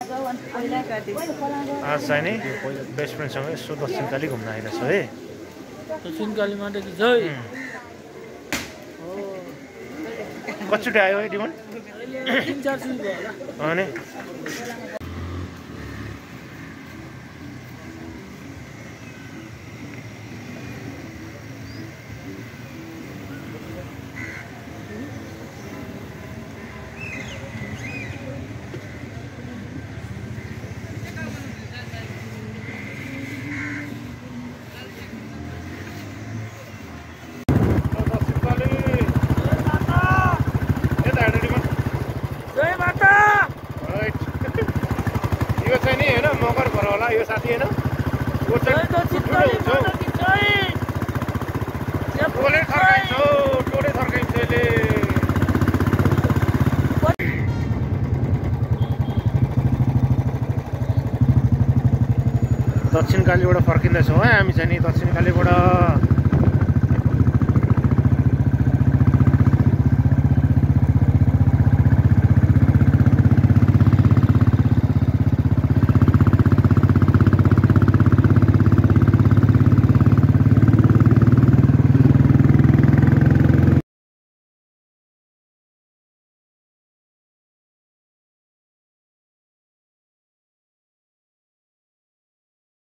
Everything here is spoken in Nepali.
आज चाहिँ नि बेस्ट फ्रेन्डसँग यसो दक्षिणकाली घुम्न आइरहेको छु है। दक्षिणकाली माताकी जय। कतिचोटि आयो है डिमन? 3-4 चोटि भयो होला। अनि मगर घर होला यो साथी हैन टोले थर्काइन्छ यसले। दक्षिणकालीबाट फर्किँदैछौँ है हामी चाहिँ नि दक्षिणकालीबाट।